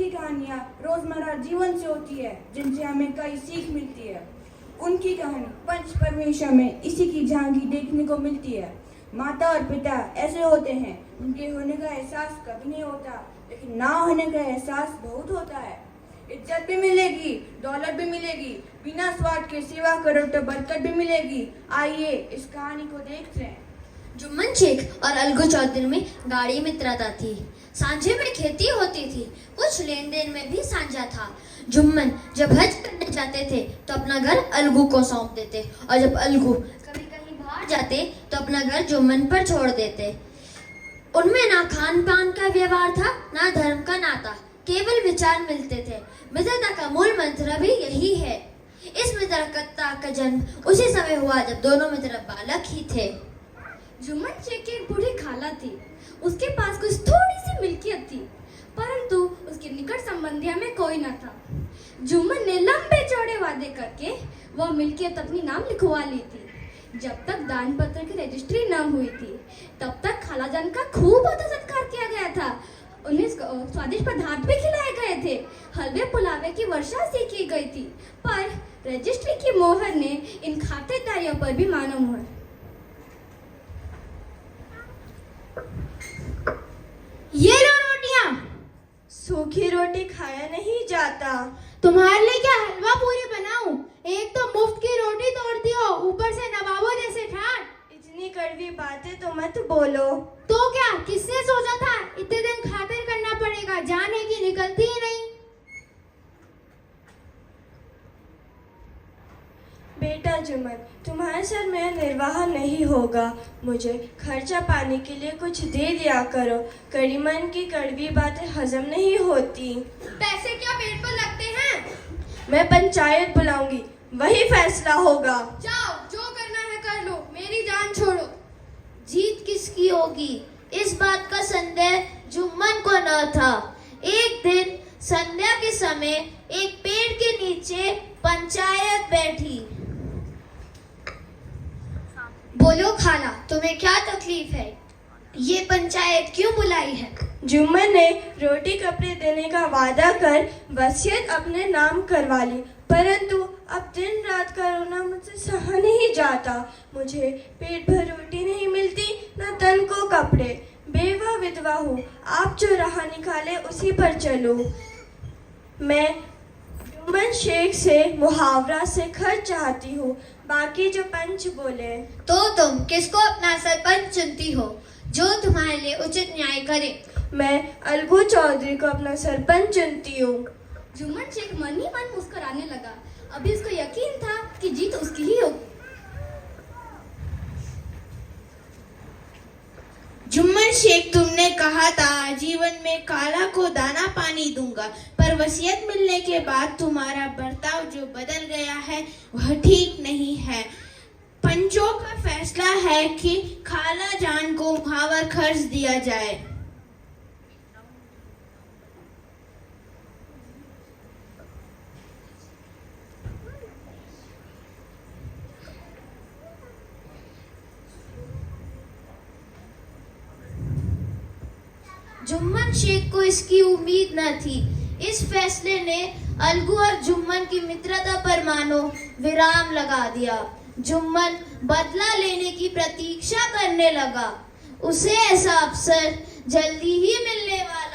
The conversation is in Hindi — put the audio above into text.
उनकी कहानियाँ रोजमर्रा जीवन से होती है, जिनसे हमें कई सीख मिलती है। उनकी कहानी पंच परमेश्वर में इसी की झांकी देखने को मिलती है। माता और पिता ऐसे होते हैं उनके होने का एहसास कभी नहीं होता, लेकिन ना होने का एहसास बहुत होता है। इज्जत भी मिलेगी, दौलत भी मिलेगी, बिना स्वार्थ के सेवा करो तो बरकत भी मिलेगी। आइए इस कहानी को देखते हैं। जुम्मन शेख और अलगू चौधरी में गाढ़ी मित्रता थी। सांझे में खेती होती थी, कुछ लेन देन में भी साझा था। जुम्मन जब हज करने जाते थे तो अपना घर अलगू को सौंप देते, और जब अलगू कभी कहीं बाहर जाते तो अपना घर जुम्मन पर छोड़ देते। उनमें ना खान पान का व्यवहार था, ना धर्म का नाता, केवल विचार मिलते थे। मित्रता का मूल मंत्र भी यही है। इस मित्रता का जन्म उसी समय हुआ जब दोनों मित्र बालक ही थे। जुम्मन शेख की एक बूढ़ी खाला थी। उसके पास कुछ थोड़ी सी मिल्कियत थी, परंतु उसके निकट संबंधियों में कोई न था। जुम्मन ने लंबे चौड़े वादे करके वह मिल्कियत अपनी नाम लिखवा ली थी। जब तक दान पत्र की रजिस्ट्री न हुई थी, तब तक खालाजान का खूब आदर सत्कार किया गया था। उन्हें स्वादिष्ट पदार्थ भी खिलाए गए थे। हलवे पुलावे की वर्षा सी की गई थी, पर रजिस्ट्री की मोहर ने इन खातिरदारियों पर भी मानो मोहर। ये लो रोटियां। सूखी रोटी खाया नहीं जाता। तुम्हारे लिए क्या हलवा पूरी बनाऊं? एक तो मुफ्त की रोटी तोड़ती हो, ऊपर से नवाबों जैसे ठाट। इतनी कड़वी बातें तो मत बोलो। तो क्या, किसने सोचा था इतने दिन खातिर करना पड़ेगा, जाने की निकलती ही नहीं। बेटा जुम्मन, तुम्हारे साथ मेरा निर्वाह नहीं होगा। मुझे खर्चा पाने के लिए कुछ दे दिया करो। करीमन की कड़वी बातें हजम नहीं होती। पैसे क्या पेट पर लगते हैं? मैं पंचायत बुलाऊंगी, वही फैसला होगा। जाओ, जो करना है कर लो, मेरी जान छोड़ो। जीत किसकी होगी, इस बात का संदेह जुम्मन को न था। एक दिन संध्या के समय एक पेड़ के नीचे पंचायत बैठी। बोलो खाला, तुम्हें क्या तकलीफ है? ये पंचायत क्यों बुलाई है? जुम्मन ने रोटी कपड़े देने का वादा कर वसीयत अपने नाम करवा ली, परंतु अब दिन रात का रोना मुझसे सहा नहीं जाता। मुझे पेट भर रोटी नहीं मिलती, न तन को कपड़े। बेवा विधवा हूँ, आप जो राह निकाले उसी पर चलो। मैं जुम्मन शेख से मुहावरा से खर्च चाहती हूँ, बाकी जो पंच बोले। तो तुम किसको अपना सरपंच चुनती हो, जो तुम्हारे लिए उचित न्याय करे? मैं अलगू चौधरी को अपना सरपंच चुनती हूँ। जुम्मन शेख मन ही मन मुस्कुराने लगा। अभी उसको यकीन था कि जीत उसकी ही होगी। जुम्मन शेख, तुमने कहा था जीवन में काला को दाना पानी दूंगा, पर वसीयत मिलने के बाद तुम्हारा बर्ताव जो बदल गया है वह ठीक नहीं है। पंचों का फैसला है कि खाला जान को मुहावर खर्च दिया जाए। जुम्मन शेख को इसकी उम्मीद न थी। इस फैसले ने अलगू और जुम्मन की मित्रता पर मानो विराम लगा दिया। जुम्मन बदला लेने की प्रतीक्षा करने लगा। उसे ऐसा अवसर जल्दी ही मिलने वाला